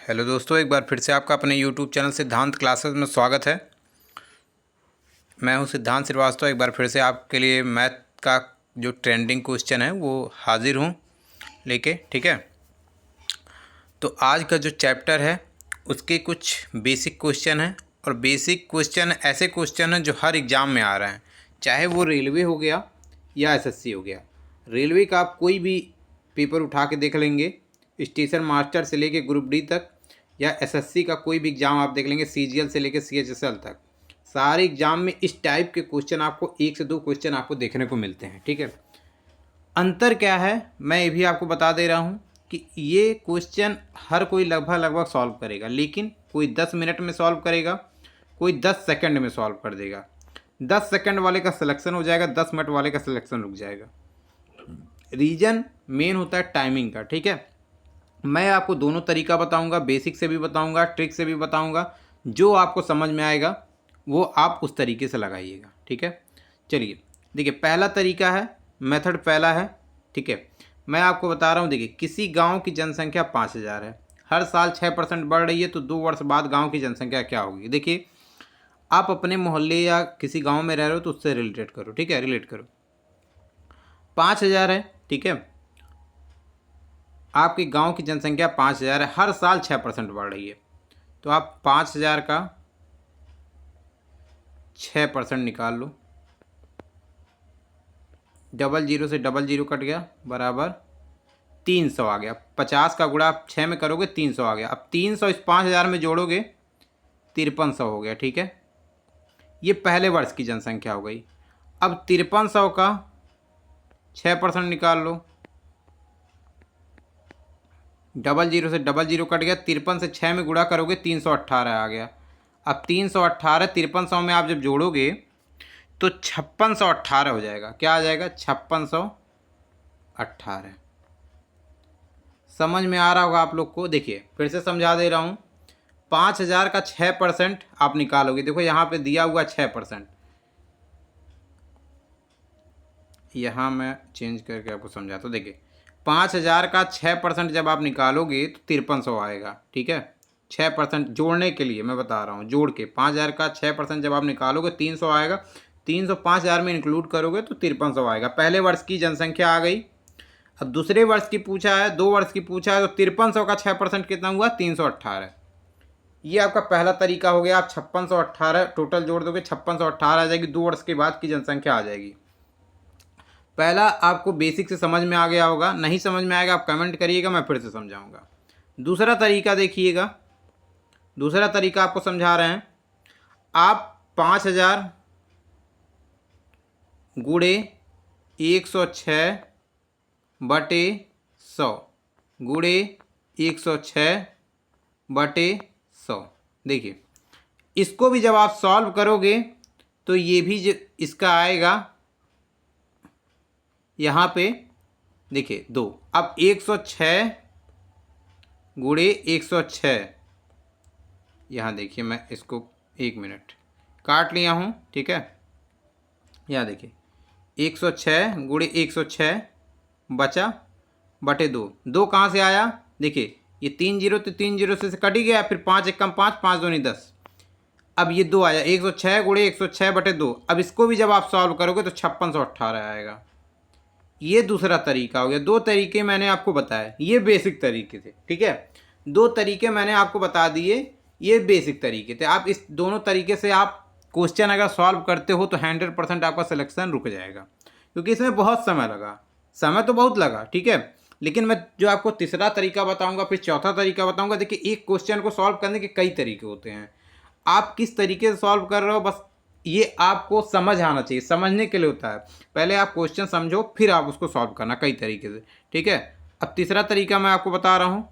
Hello दोस्तों, एक बार फिर से आपका अपने यूट्यूब चैनल सिद्धांत क्लासेस में स्वागत है। मैं हूं सिद्धांत श्रीवास्तव। एक बार फिर से आपके लिए मैथ का जो ट्रेंडिंग क्वेश्चन है वो हाजिर हूं लेके। ठीक है, तो आज का जो चैप्टर है उसके कुछ बेसिक क्वेश्चन हैं, और बेसिक क्वेश्चन ऐसे क्वेश्चन हैं जो हर एग्ज़ाम में आ रहे हैं, चाहे वो रेलवे हो गया या एसएससी हो गया। रेलवे का आप कोई भी पेपर उठा के देख लेंगे, स्टेशन मास्टर से लेके ग्रुप डी तक, या एसएससी का कोई भी एग्ज़ाम आप देख लेंगे, सीजीएल से लेके सीएचएसएल तक, सारे एग्ज़ाम में इस टाइप के क्वेश्चन आपको 1 से 2 क्वेश्चन आपको देखने को मिलते हैं। ठीक है, अंतर क्या है मैं ये भी आपको बता दे रहा हूँ कि ये क्वेश्चन हर कोई लगभग सॉल्व करेगा, लेकिन कोई 10 मिनट में सॉल्व करेगा, कोई 10 सेकंड में सॉल्व कर देगा। 10 सेकंड वाले का सिलेक्शन हो जाएगा, 10 मिनट वाले का सिलेक्शन रुक जाएगा। रीजन मेन होता है टाइमिंग का। ठीक है, मैं आपको दोनों तरीका बताऊंगा, बेसिक से भी बताऊंगा, ट्रिक से भी बताऊंगा। जो आपको समझ में आएगा वो आप उस तरीके से लगाइएगा। ठीक है, चलिए देखिए, पहला तरीका है, मेथड पहला है। ठीक है, मैं आपको बता रहा हूँ। देखिए, किसी गांव की जनसंख्या 5000 है, हर साल 6% बढ़ रही है, तो 2 वर्ष बाद गांव की जनसंख्या क्या होगी। देखिए, आप अपने मोहल्ले या किसी गांव में रह रहे हो तो उससे रिलेटेड करो। ठीक है, रिलेट करो। 5000 है, ठीक है, आपके गांव की जनसंख्या 5000 है, हर साल 6% बढ़ रही है, तो आप 5000 का 6% निकाल लो। डबल जीरो से डबल जीरो कट गया, बराबर 300 आ गया। 50 का गुणा आप 6 में करोगे, 300 आ गया। अब 300 इस 5000 में जोड़ोगे, 5300 हो गया। ठीक है, ये पहले वर्ष की जनसंख्या हो गई। अब 5300 का 6% निकाल लो। डबल जीरो से डबल जीरो कट गया, 53 से 6 में गुणा करोगे, 318 आ गया। अब 318 5300 में आप जब जोड़ोगे तो 5618 हो जाएगा। क्या आ जाएगा? 5618। समझ में आ रहा होगा आप लोग को। देखिए, फिर से समझा दे रहा हूँ। 5000 का 6% आप निकालोगे। देखो यहाँ पे दिया हुआ 6%, यहाँ मैं चेंज करके आपको समझाता हूँ। देखिए, 5000 का 6% जब आप निकालोगे तो 5300 आएगा। ठीक है, 6% जोड़ने के लिए मैं बता रहा हूँ, जोड़ के 5000 का 6% जब आप निकालोगे 300 आएगा। 300 5000 में इंक्लूड करोगे तो 5300 आएगा। पहले वर्ष की जनसंख्या आ गई। अब दूसरे वर्ष की पूछा है, 2 वर्ष की पूछा है, तो 5300 का 6% कितना हुआ? 318। ये आपका पहला तरीका हो गया। आप 5618 टोटल जोड़ दोगे, 5618 आ जाएगी। 2 वर्ष के बाद की जनसंख्या आ जाएगी। पहला आपको बेसिक से समझ में आ गया होगा। नहीं समझ में आएगा आप कमेंट करिएगा, मैं फिर से समझाऊंगा। दूसरा तरीका देखिएगा, दूसरा तरीका आपको समझा रहे हैं। आप 5000 गुणे 106 बटे 100 गुणे 106 बटे 100। देखिए, इसको भी जब आप सॉल्व करोगे तो ये भी इसका आएगा यहाँ पे। देखिए 2। अब 106 गुणे 106, यहाँ देखिए, मैं इसको 1 मिनट काट लिया हूँ। ठीक है, यहाँ देखिए, 106 गुणे 106 बचा बटे 2। 2 कहाँ से आया? देखिए, ये 3 जीरो तो 3 जीरो से कट ही गया, फिर 5 एकम 5, 5 दूनी 10। अब ये 2 आया, 106 गुणे 106 बटे 2। अब इसको भी जब आप सॉल्व करोगे तो 5618 आएगा। ये दूसरा तरीका हो गया। 2 तरीके मैंने आपको बताए, ये बेसिक तरीके थे। ठीक है, 2 तरीके मैंने आपको बता दिए, ये बेसिक तरीके थे। आप इस दोनों तरीके से आप क्वेश्चन अगर सॉल्व करते हो तो 100% आपका सिलेक्शन रुक जाएगा, क्योंकि इसमें बहुत समय लगा। समय तो बहुत लगा, ठीक है, लेकिन मैं जो आपको तीसरा तरीका बताऊंगा, फिर चौथा तरीका बताऊंगा। देखिए, एक क्वेश्चन को सॉल्व करने के कई तरीके होते हैं। आप किस तरीके से सॉल्व कर रहे हो, बस ये आपको समझ आना चाहिए। समझने के लिए होता है, पहले आप क्वेश्चन समझो, फिर आप उसको सॉल्व करना कई तरीके से। ठीक है, अब तीसरा तरीका मैं आपको बता रहा हूँ।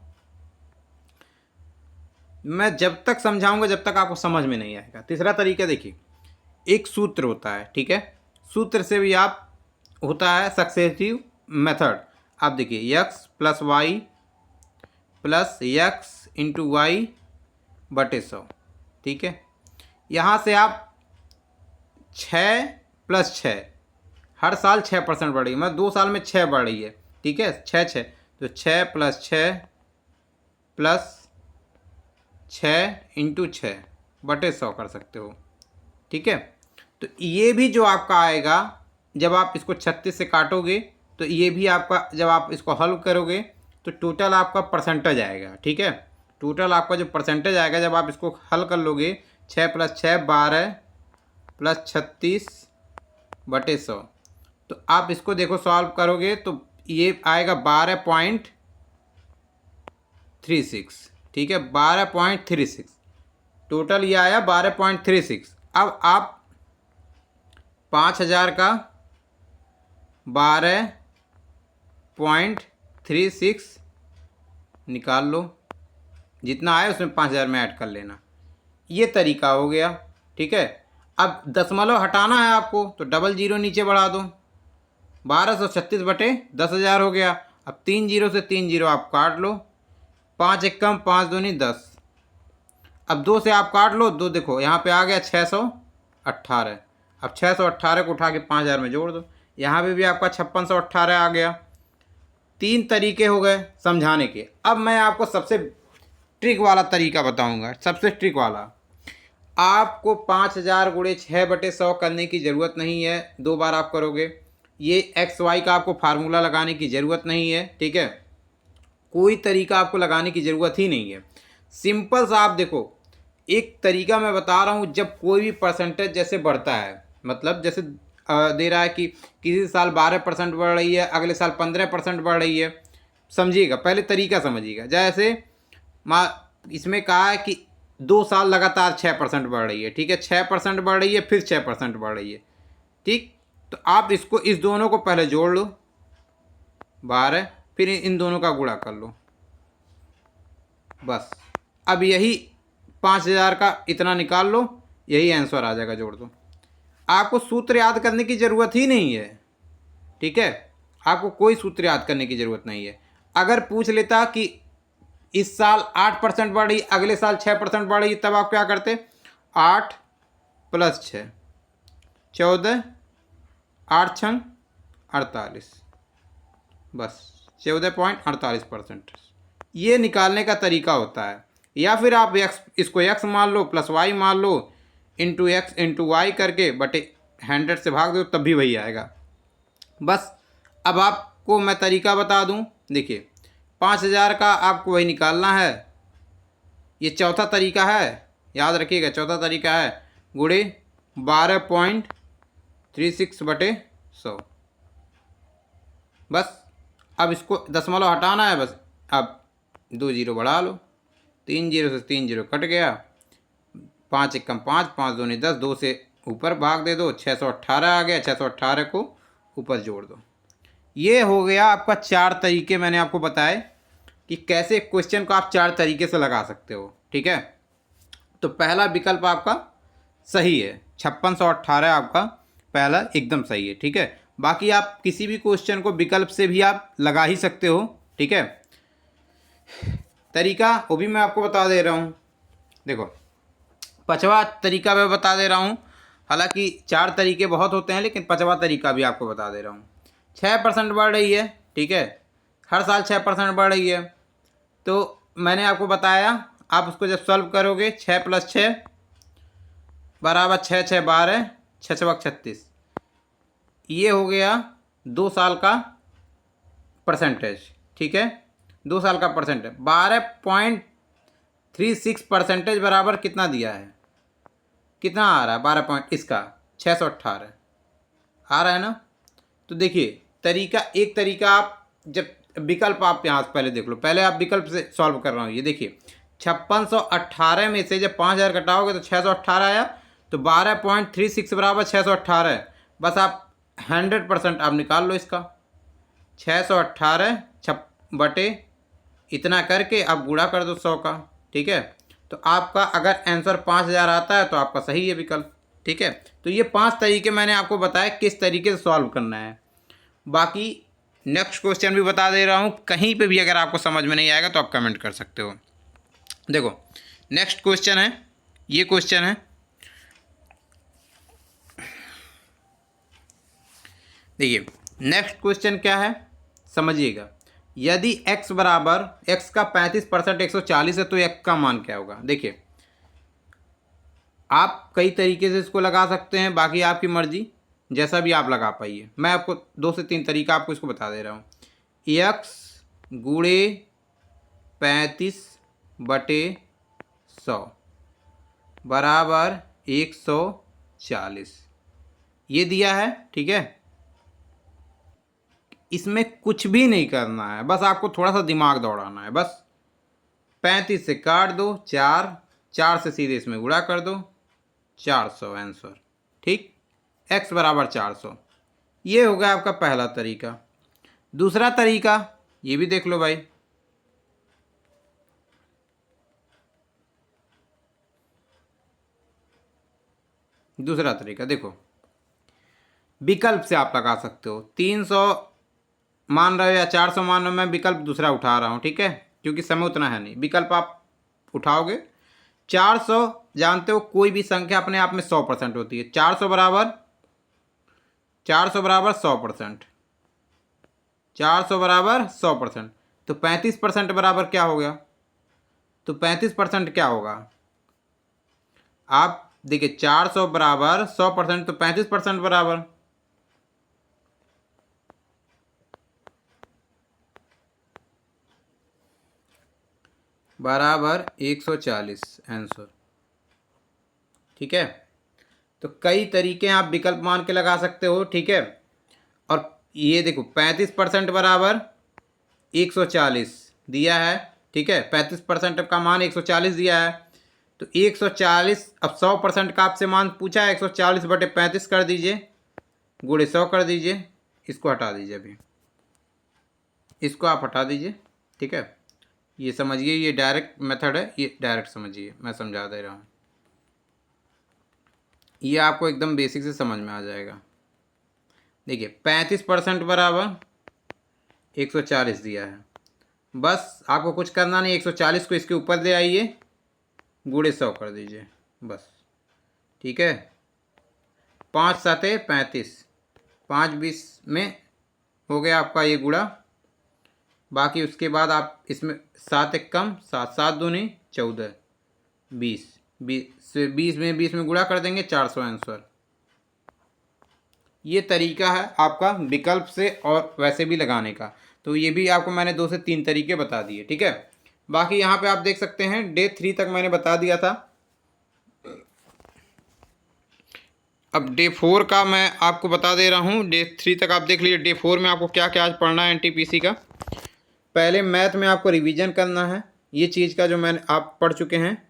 मैं जब तक समझाऊंगा जब तक आपको समझ में नहीं आएगा। तीसरा तरीका देखिए, एक सूत्र होता है। ठीक है, सूत्र से भी आप होता है सक्सेसिव मेथड। आप देखिए, x plus Y plus X into Y बटे 100। ठीक है, यहाँ से आप 6 प्लस 6, हर साल 6% बढ़ रही है, मतलब 2 साल में 6 बढ़ रही है। ठीक है, 6 6 तो 6 प्लस 6 प्लस 6×6/100 कर सकते हो। ठीक है, तो ये भी जो आपका आएगा जब आप इसको 36 से काटोगे तो ये भी आपका, जब आप इसको हल करोगे तो टोटल आपका परसेंटेज आएगा। ठीक है, टोटल आपका जो परसेंटेज आएगा जब आप इसको हल कर लोगे, 6 + 6 12 + 36/100, तो आप इसको देखो सॉल्व करोगे तो ये आएगा 12.36। ठीक है, 12.36 टोटल ये आया 12.36। अब आप 5000 का 12.36 निकाल लो, जितना आए उसमें 5000 में ऐड कर लेना। ये तरीका हो गया। ठीक है, अब दशमलव हटाना है आपको तो डबल जीरो नीचे बढ़ा दो, 1236/10,000 हो गया। अब 3 जीरो से 3 जीरो आप काट लो, 5 एकम 5 दूनी 10। अब 2 से आप काट लो, 2 देखो यहाँ पे आ गया 618। अब 618 को उठा के 5000 में जोड़ दो, यहाँ पे भी आपका 5618 आ गया। 3 तरीके हो गए समझाने के। अब मैं आपको सबसे ट्रिक वाला तरीका बताऊंगा, सबसे ट्रिक वाला। आपको 5000 × 6/100 करने की ज़रूरत नहीं है, 2 बार आप करोगे। ये XY का आपको फार्मूला लगाने की ज़रूरत नहीं है। ठीक है, कोई तरीका आपको लगाने की ज़रूरत ही नहीं है। सिंपल सा आप देखो, एक तरीका मैं बता रहा हूँ। जब कोई भी परसेंटेज जैसे बढ़ता है, मतलब जैसे दे रहा है कि किसी साल 12% बढ़ रही है, अगले साल 15% बढ़ रही है, समझिएगा, पहले तरीका समझिएगा। जैसे इसमें कहा है कि 2 साल लगातार 6% बढ़ रही है। ठीक है, 6% बढ़ रही है, फिर 6% बढ़ रही है। ठीक, तो आप इसको, इस दोनों को पहले जोड़ लो 12, फिर इन दोनों का गुणा कर लो, बस। अब यही 5000 का इतना निकाल लो, यही आंसर आ जाएगा, जोड़ दो। आपको सूत्र याद करने की ज़रूरत ही नहीं है। ठीक है, आपको कोई सूत्र याद करने की ज़रूरत नहीं है। अगर पूछ लेता कि इस साल 8% बढ़ रही, अगले साल 6% बढ़ रही, तब आप क्या करते? 8 + 6 14, 8 × 48, बस 14.48%। ये निकालने का तरीका होता है। या फिर आप इसको x मान लो प्लस y मान लो, इंटू x इंटू वाई करके बटे 100 से भाग दो, तब भी वही आएगा। बस अब आपको मैं तरीका बता दूं, देखिए 5000 का आपको वही निकालना है। ये चौथा तरीका है, याद रखिएगा, चौथा तरीका है गुणे 12.36/100। बस अब इसको दशमलव हटाना है, बस अब 2 जीरो बढ़ा लो, 3 जीरो से 3 जीरो कट गया, 5 एकम 5, 5 दूनी 10, 2 से ऊपर भाग दे दो, 618 आ गया, 618 को ऊपर जोड़ दो। ये हो गया आपका 4 तरीके मैंने आपको बताए कि कैसे क्वेश्चन को आप 4 तरीके से लगा सकते हो। ठीक है, तो पहला विकल्प आपका सही है, 5618 आपका पहला एकदम सही है। ठीक है, बाकी आप किसी भी क्वेश्चन को विकल्प से भी आप लगा ही सकते हो। ठीक है, तरीका वो भी मैं आपको बता दे रहा हूँ। देखो 5वां तरीका मैं बता दे रहा हूँ, हालांकि 4 तरीके बहुत होते हैं, लेकिन 5वां तरीका भी आपको बता दे रहा हूँ। 6% बढ़ रही है, ठीक है, हर साल 6% बढ़ रही है, तो मैंने आपको बताया आप उसको जब सॉल्व करोगे 6 + 6 बराबर 6 × 6 12, 6 × 6 36, ये हो गया 2 साल का परसेंटेज। ठीक है, 2 साल का परसेंटेज 12.36% बराबर कितना दिया है, कितना आ रहा है 12 इसका 618 आ रहा है ना। तो देखिए तरीका, एक तरीका आप जब विकल्प आप यहाँ से पहले देख लो, पहले आप विकल्प से सॉल्व कर रहा हूँ। ये देखिए 5618 में से जब 5000 घटाओगे तो 618 आया, तो 12.36 बराबर 618 है। बस आप 100% आप निकाल लो इसका, 618 बटे इतना करके आप गुणा कर दो 100 का। ठीक है, तो आपका अगर आंसर 5000 आता है तो आपका सही है विकल्प। ठीक है, तो ये 5 तरीके मैंने आपको बताया किस तरीके से सॉल्व करना है। बाकी नेक्स्ट क्वेश्चन भी बता दे रहा हूँ, कहीं पे भी अगर आपको समझ में नहीं आएगा तो आप कमेंट कर सकते हो। देखो नेक्स्ट क्वेश्चन है, ये क्वेश्चन है, देखिए नेक्स्ट क्वेश्चन क्या है समझिएगा। यदि x बराबर x का 35% 140 है तो x का मान क्या होगा। देखिए आप कई तरीके से इसको लगा सकते हैं, बाकी आपकी मर्जी, जैसा भी आप लगा पाइए। मैं आपको 2 से 3 तरीका आपको इसको बता दे रहा हूँ। x गुणे 35/100 बराबर 140 ये दिया है, ठीक है। इसमें कुछ भी नहीं करना है, बस आपको थोड़ा सा दिमाग दौड़ाना है। बस 35 से काट दो 4 से सीधे इसमें गुणा कर दो, 400 आंसर, ठीक। x बराबर 400, ये हो गया आपका पहला तरीका। दूसरा तरीका ये भी देख लो भाई। दूसरा तरीका देखो, विकल्प से आप लगा सकते हो। 300 मान रहे हो या 400 मान रहे हो, मैं विकल्प दूसरा उठा रहा हूँ, ठीक है, क्योंकि समय उतना है नहीं। विकल्प आप उठाओगे 400, जानते हो कोई भी संख्या अपने आप में 100% होती है। 400 बराबर 100%, 400 बराबर 100%, तो 35% बराबर क्या हो गया। तो 35% क्या होगा, आप देखिए 400 बराबर 100%, तो 35% बराबर बराबर 140 आंसर, ठीक है। तो कई तरीके आप विकल्प मान के लगा सकते हो, ठीक है। और ये देखो 35% बराबर 140 दिया है, ठीक है। 35% का मान 140 दिया है, तो 140, अब 100% का आपसे मान पूछा है, 140/35 कर दीजिए, गुणे 100 कर दीजिए, इसको हटा दीजिए। अभी इसको आप हटा दीजिए, ठीक है। ये समझिए, ये डायरेक्ट मेथड है, ये डायरेक्ट समझिए, मैं समझा दे रहा हूँ। ये आपको एकदम बेसिक से समझ में आ जाएगा। देखिए 35% बराबर 140 दिया है, बस आपको कुछ करना नहीं, 140 को इसके ऊपर दे आइए, गुणे 100 कर दीजिए, बस, ठीक है। 5 7 35, 5 20 में हो गया आपका ये गुणा। बाकी उसके बाद आप इसमें 7 1 कम 7, 7 दूनी 14, 20 20 में गुणा कर देंगे, 400 आंसर। ये तरीका है आपका विकल्प से और वैसे भी लगाने का। तो ये भी आपको मैंने 2 से 3 तरीके बता दिए, ठीक है। बाकी यहाँ पे आप देख सकते हैं डे 3 तक मैंने बता दिया था। अब डे 4 का मैं आपको बता दे रहा हूँ। डे 3 तक आप देख लीजिए, डे 4 में आपको क्या क्या आज पढ़ना है एनटीपीसी का। पहले मैथ में आपको रिवीजन करना है ये चीज़ का जो मैंने आप पढ़ चुके हैं,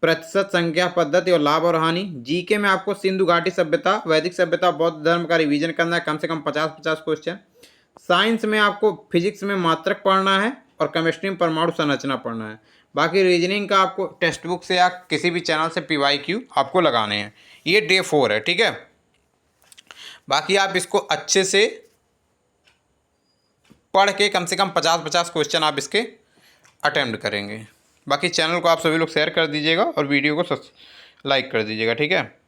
प्रतिशत संख्या पद्धति और लाभ और हानि। जीके में आपको सिंधु घाटी सभ्यता, वैदिक सभ्यता, बौद्ध धर्म का रिवीजन करना है, कम से कम 50-50 क्वेश्चन। साइंस में आपको फिजिक्स में मात्रक पढ़ना है और केमिस्ट्री में परमाणु संरचना पढ़ना है। बाकी रीजनिंग का आपको टेक्स्ट बुक से या किसी भी चैनल से PYQ आपको लगाने हैं। ये डे 4 है, ठीक है। बाकी आप इसको अच्छे से पढ़ के कम से कम 50-50 क्वेश्चन आप इसके अटेम्प्ट करेंगे। बाकी चैनल को आप सभी लोग शेयर कर दीजिएगा और वीडियो को लाइक कर दीजिएगा, ठीक है।